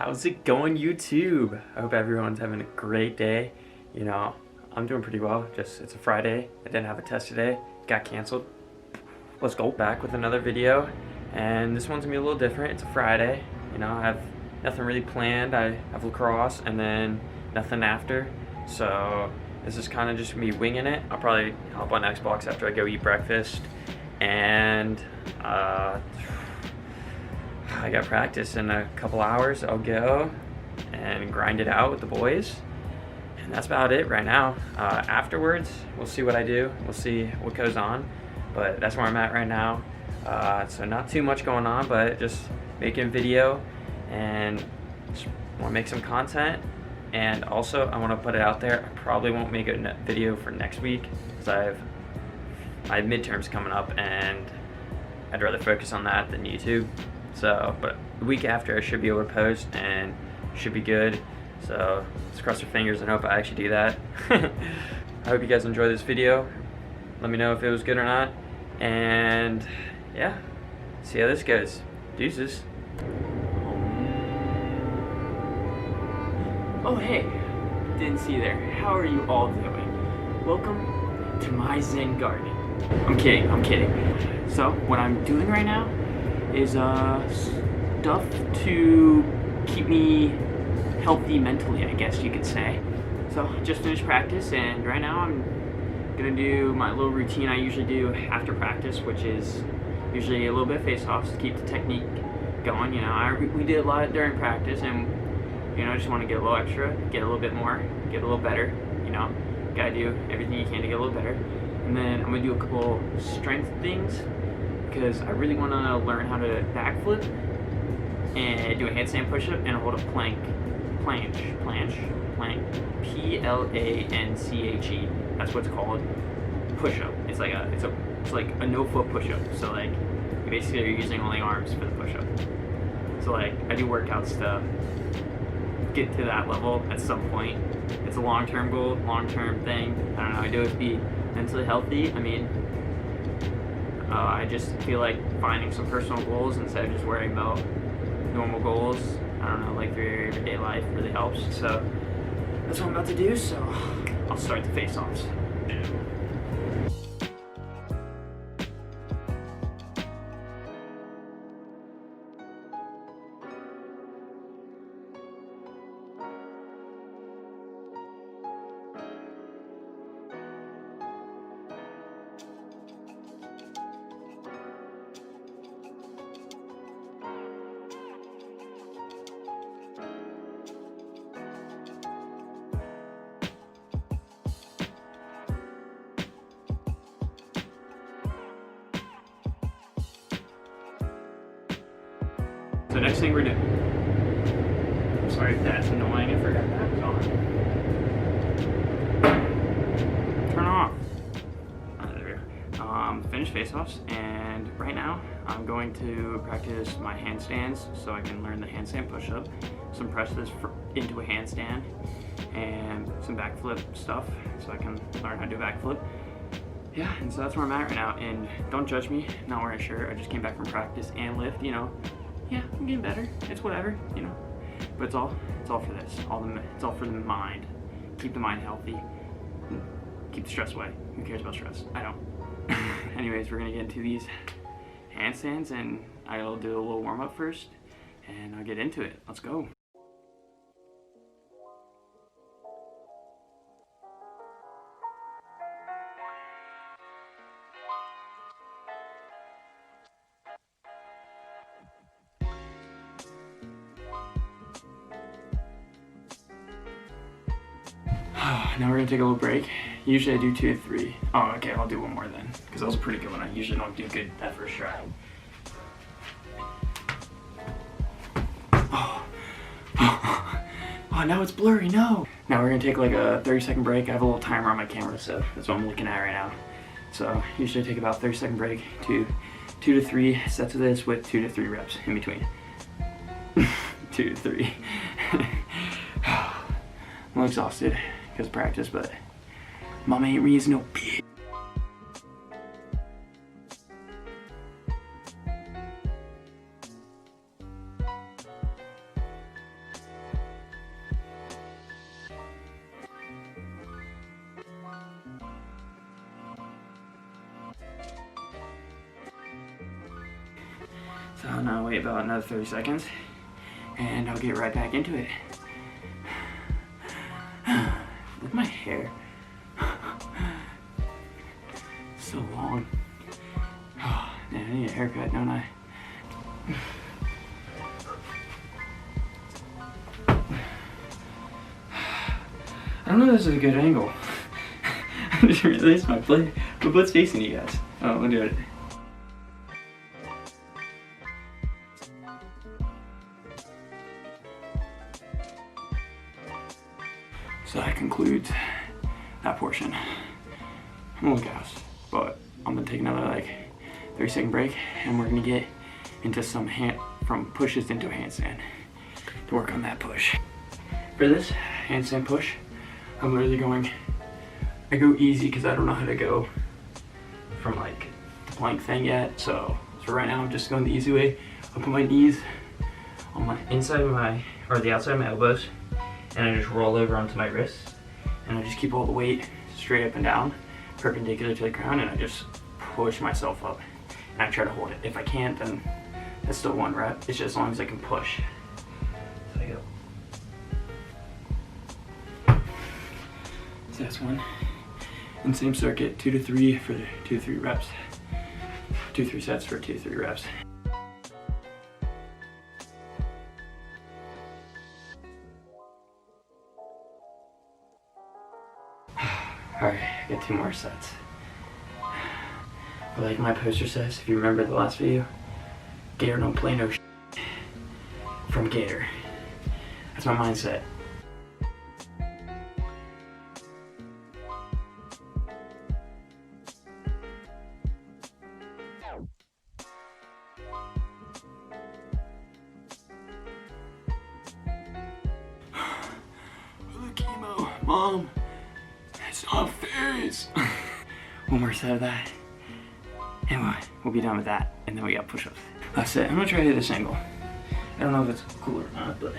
How's it going, YouTube? I hope everyone's having a great day. You know, I'm doing pretty well. Just it's a Friday. I didn't have a test today. Got canceled. Let's go back with another video. And this one's gonna be a little different. It's a Friday. You know, I have nothing really planned. I have lacrosse and then nothing after. So this is kind of just me winging it. I'll probably hop on Xbox after I go eat breakfast. And I got practice in a couple hours. I'll go and grind it out with the boys. And that's about it right now. Afterwards, we'll see what I do. We'll see what goes on. But that's where I'm at right now. So not too much going on, but just making video and just want to make some content. And also, I want to put it out there. I probably won't make a video for next week because I have midterms coming up and I'd rather focus on that than YouTube. So, but the week after I should be able to post and should be good. So let's cross our fingers and hope I actually do that. I hope you guys enjoy this video. Let me know if it was good or not. And yeah, see how this goes. Deuces. Oh hey, didn't see you there. How are you all doing? Welcome to my Zen garden. I'm kidding. So what I'm doing right now is stuff to keep me healthy mentally, I guess you could say. So just finished practice and right now I'm gonna do my little routine I usually do after practice, which is usually a little bit of face-offs to keep the technique going. You know, we did a lot during practice and you know, I just want to get a little extra, get a little bit more, get a little better, you know. Gotta do everything you can to get a little better. And then I'm gonna do a couple strength things because I really want to learn how to backflip and do a handstand push-up and hold a planche, P-L-A-N-C-H-E. That's what it's called. Push-up. It's like a no-foot push-up. So like, you basically are using only arms for the push-up. So like, I do workouts to get to that level at some point. It's a long-term goal, long-term thing. I don't know. I do it to be mentally healthy. I mean, I just feel like finding some personal goals instead of just worrying about normal goals, I don't know, like through your everyday life really helps. So that's what I'm about to do, so I'll start the face-offs. So next thing we're doing, sorry if that's annoying, I forgot that was on. Turn off. There we go. Finish face-offs, and right now I'm going to practice my handstands so I can learn the handstand push-up, some presses into a handstand, and some backflip stuff so I can learn how to do backflip. Yeah, and so that's where I'm at right now, and don't judge me, not wearing a shirt. I just came back from practice and lift, you know. Yeah, I'm getting better. It's whatever, you know. But it's all for this. It's all for the mind. Keep the mind healthy. Keep the stress away. Who cares about stress? I don't. Anyways, we're gonna get into these handstands, and I'll do a little warm up first, and I'll get into it. Let's go. Now we're gonna take a little break. Usually I do 2 to 3. Oh, okay, I'll do one more then, because that was a pretty good one. I usually don't do good that first try. Oh, now it's blurry, no! Now we're gonna take like a 30-second break. I have a little timer on my camera, so that's what I'm looking at right now. So usually I take about a 30-second break to 2 to 3 sets of this with 2 to 3 reps in between. 2 to 3. I'm exhausted because of practice, but mama ain't raising no bitch. So I'll now wait about another 30 seconds and I'll get right back into it. Look at my hair. So long. Oh, man, I need a haircut, don't I? I don't know if this is a good angle. I just realized my butt's facing you guys. Oh, we'll do it. So that concludes that portion. I'm a little gassed, but I'm gonna take another like 30-second break and we're gonna get into some from pushes into a handstand to work on that push. For this handstand push, I'm literally I go easy because I don't know how to go from like the plank thing yet. So right now I'm just going the easy way. I put my knees on my the outside of my elbows, and I just roll over onto my wrists, and I just keep all the weight straight up and down, perpendicular to the ground, and I just push myself up, and I try to hold it. If I can't, then it's still one rep. It's just as long as I can push. So I go. So that's one. And same circuit, 2 to 3 for 2 to 3 reps. 2 to 3 sets for 2 to 3 reps. Alright, I got 2 more sets. But like my poster says, if you remember the last video, Gator don't play no from Gator. That's my mindset. Chemo, Mom, it's not phase. One more set of that, and we'll be done with that, and then we got push-ups. That's it. I'm gonna try to hit this angle. I don't know if it's cool or not, but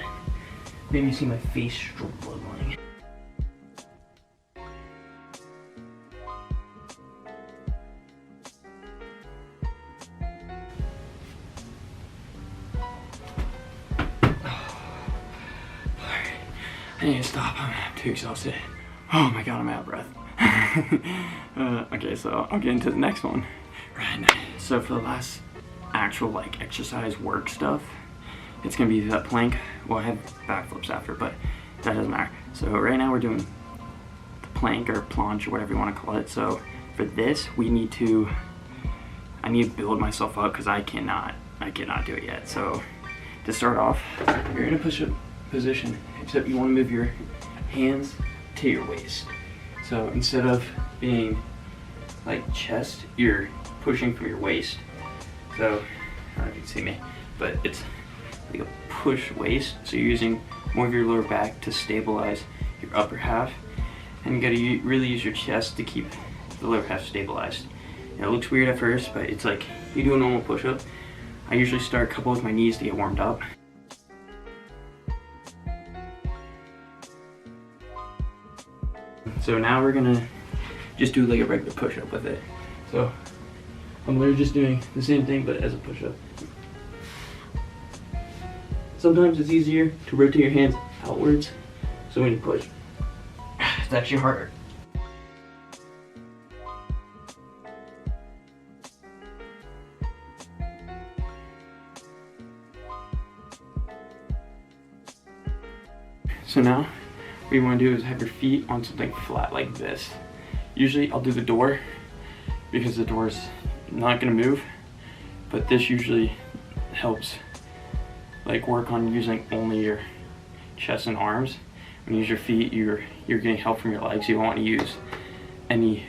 maybe you see my face struggling. I need to stop. I'm too exhausted. Oh my god, I'm out of breath. Okay, so I'll get into the next one. Right. So for the last actual like exercise work stuff, it's gonna be that plank. Well, I have backflips after, but that doesn't matter. So right now we're doing the plank or planche or whatever you want to call it. So for this, I need to build myself up because I cannot do it yet. So to start off, you're in a push-up position, except you want to move your hands to your waist. So instead of being like chest, you're pushing from your waist. So I don't know if you can see me, but it's like a push waist. So you're using more of your lower back to stabilize your upper half, and you gotta really use your chest to keep the lower half stabilized. And it looks weird at first, but it's like you do a normal push-up. I usually start a couple with my knees to get warmed up. So now we're gonna just do like a regular push-up with it. So I'm literally just doing the same thing but as a push-up. Sometimes it's easier to rotate your hands outwards, so when you push, it's actually harder. So now what you want to do is have your feet on something flat like this. Usually I'll do the door because the door is not going to move, but this usually helps like work on using only your chest and arms. When you use your feet, you're getting help from your legs. You don't want to use any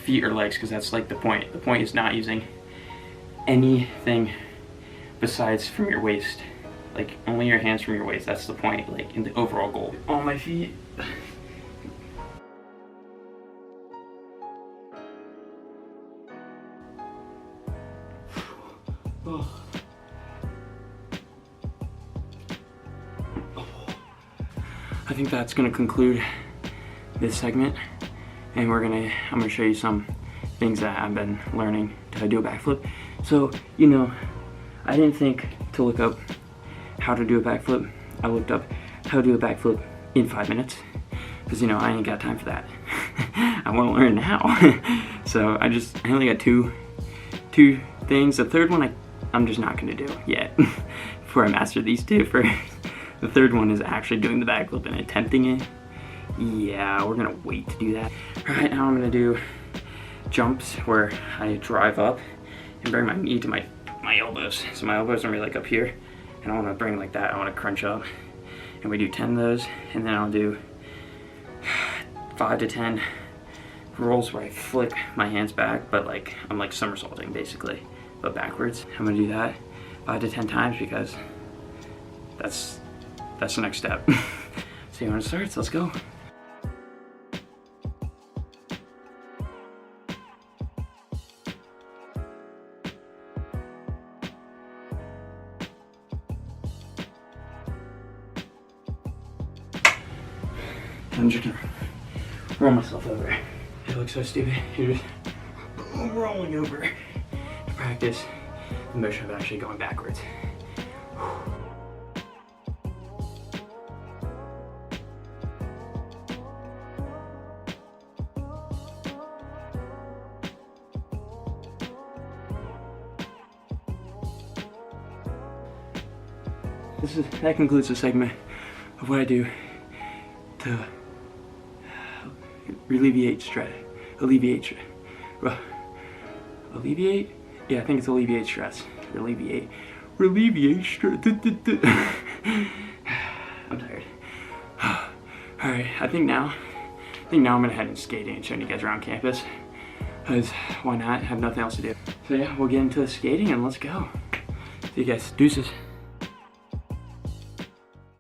feet or legs because that's like the point. The point is not using anything besides from your waist. Like only your hands from your waist. That's the point, like in the overall goal. On my feet. Oh. I think that's gonna conclude this segment, and I'm gonna show you some things that I've been learning to do a backflip. So, you know, I didn't think to look up how to do a backflip. I looked up how to do a backflip in 5 minutes, because you know, I ain't got time for that. I want to learn now. So I only got two things. The third one I'm just not gonna do yet before I master these two first. The third one is actually doing the backflip and attempting it. Yeah, we're gonna wait to do that. Right now I'm gonna do jumps where I drive up and bring my knee to my elbows. So my elbows are gonna be like up here, and I wanna bring like that. I wanna crunch up. And we do 10 of those, and then I'll do 5 to 10 rolls where I flip my hands back, but like I'm like somersaulting basically, but backwards. I'm gonna do that 5 to 10 times because that's the next step. See when it starts, let's go. I'm just gonna roll myself over. It looks so stupid. You're just rolling over to practice the motion of actually going backwards. That concludes the segment of what I do to alleviate stress. Alleviate? Yeah, I think it's alleviate stress. Alleviate stress. I'm tired. Alright, I think now I'm gonna head in skating and showing you guys around campus. Because why not? I have nothing else to do. So yeah, we'll get into the skating and let's go. See you guys. Deuces.